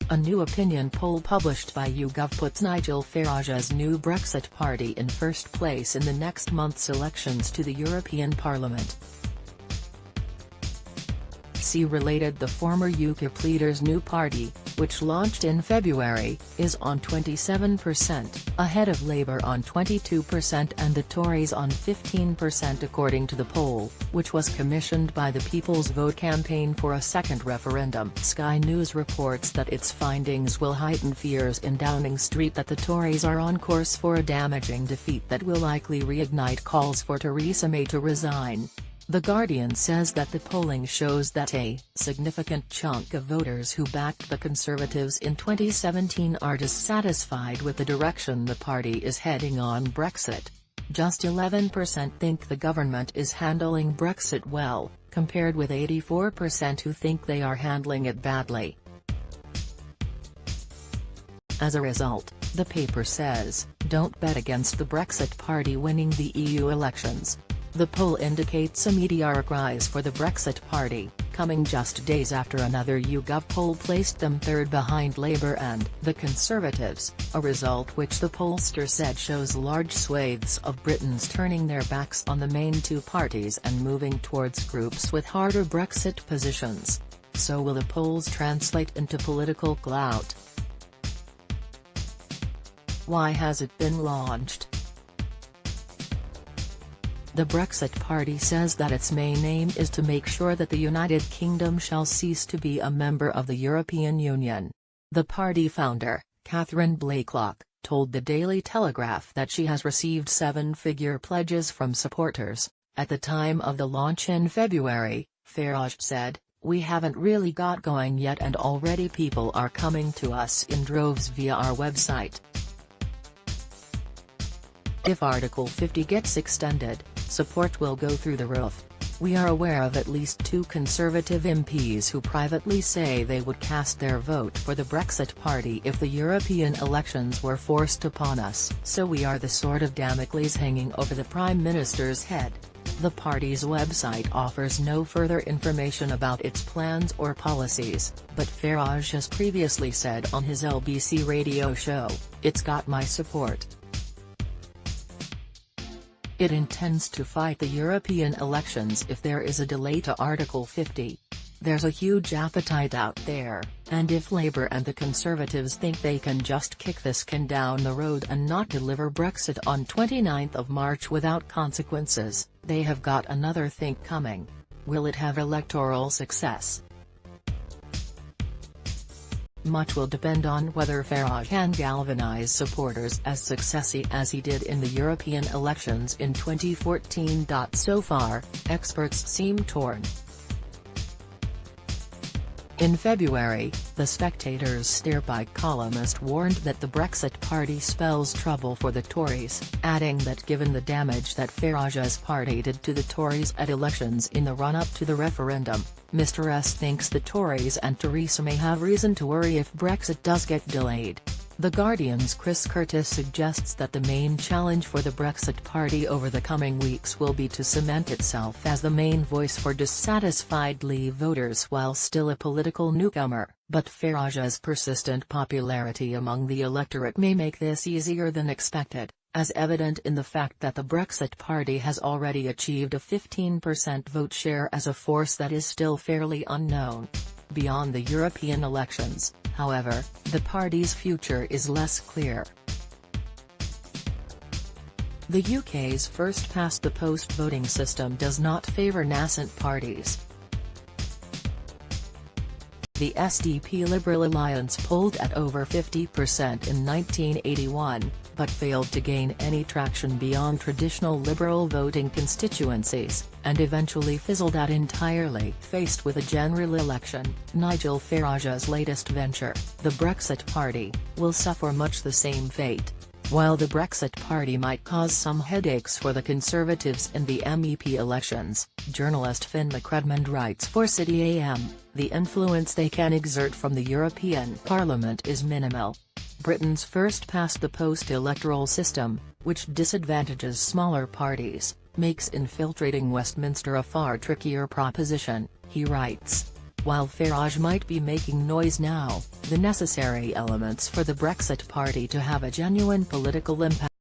A new opinion poll published by YouGov puts Nigel Farage's new Brexit Party in first place in the next month's elections to the European Parliament. Related, the former UKIP leader's new party, which launched in February, is on 27%, ahead of Labour on 22% and the Tories on 15% according to the poll, which was commissioned by the People's Vote campaign for a second referendum. Sky News reports that its findings will heighten fears in Downing Street that the Tories are on course for a damaging defeat that will likely reignite calls for Theresa May to resign. The Guardian says that the polling shows that a significant chunk of voters who backed the Conservatives in 2017 are dissatisfied with the direction the party is heading on Brexit. Just 11% think the government is handling Brexit well, compared with 84% who think they are handling it badly. As a result, the paper says, don't bet against the Brexit Party winning the EU elections. The poll indicates a meteoric rise for the Brexit Party, coming just days after another YouGov poll placed them third behind Labour and the Conservatives, a result which the pollster said shows large swathes of Britons turning their backs on the main two parties and moving towards groups with harder Brexit positions. So will the polls translate into political clout? Why has it been launched? The Brexit Party says that its main aim is to make sure that the United Kingdom shall cease to be a member of the European Union. The party founder, Catherine Blakelock, told the Daily Telegraph that she has received seven-figure pledges from supporters. At the time of the launch in February, Farage said, "We haven't really got going yet and already people are coming to us in droves via our website. If Article 50 gets extended, support will go through the roof. We are aware of at least two Conservative MPs who privately say they would cast their vote for the Brexit Party if the European elections were forced upon us. So we are the sort of Damocles hanging over the Prime Minister's head." The party's website offers no further information about its plans or policies, but Farage has previously said on his LBC radio show, "It's got my support." It intends to fight the European elections if there is a delay to Article 50. There's a huge appetite out there, and if Labour and the Conservatives think they can just kick this can down the road and not deliver Brexit on 29 March without consequences, they have got another think coming. Will it have electoral success? Much will depend on whether Farage can galvanise supporters as successfully as he did in the European elections in 2014. So far, experts seem torn. In February, The Spectator's Steerbike columnist warned that the Brexit Party spells trouble for the Tories, adding that given the damage that Farage's party did to the Tories at elections in the run-up to the referendum, Mr S thinks the Tories and Theresa May have reason to worry if Brexit does get delayed. The Guardian's Chris Curtis suggests that the main challenge for the Brexit Party over the coming weeks will be to cement itself as the main voice for dissatisfied Leave voters while still a political newcomer, but Farage's persistent popularity among the electorate may make this easier than expected, as evident in the fact that the Brexit Party has already achieved a 15% vote share as a force that is still fairly unknown. Beyond the European elections, however, the party's future is less clear. The UK's first-past-the-post voting system does not favour nascent parties. The SDP Liberal Alliance polled at over 50% in 1981, but failed to gain any traction beyond traditional Liberal voting constituencies, and eventually fizzled out entirely. Faced with a general election, Nigel Farage's latest venture, the Brexit Party, will suffer much the same fate. While the Brexit Party might cause some headaches for the Conservatives in the MEP elections, journalist Finn McRedmond writes for City AM, the influence they can exert from the European Parliament is minimal. Britain's first-past-the-post electoral system, which disadvantages smaller parties, makes infiltrating Westminster a far trickier proposition, he writes. while Farage might be making noise now, the necessary elements for the Brexit Party to have a genuine political impact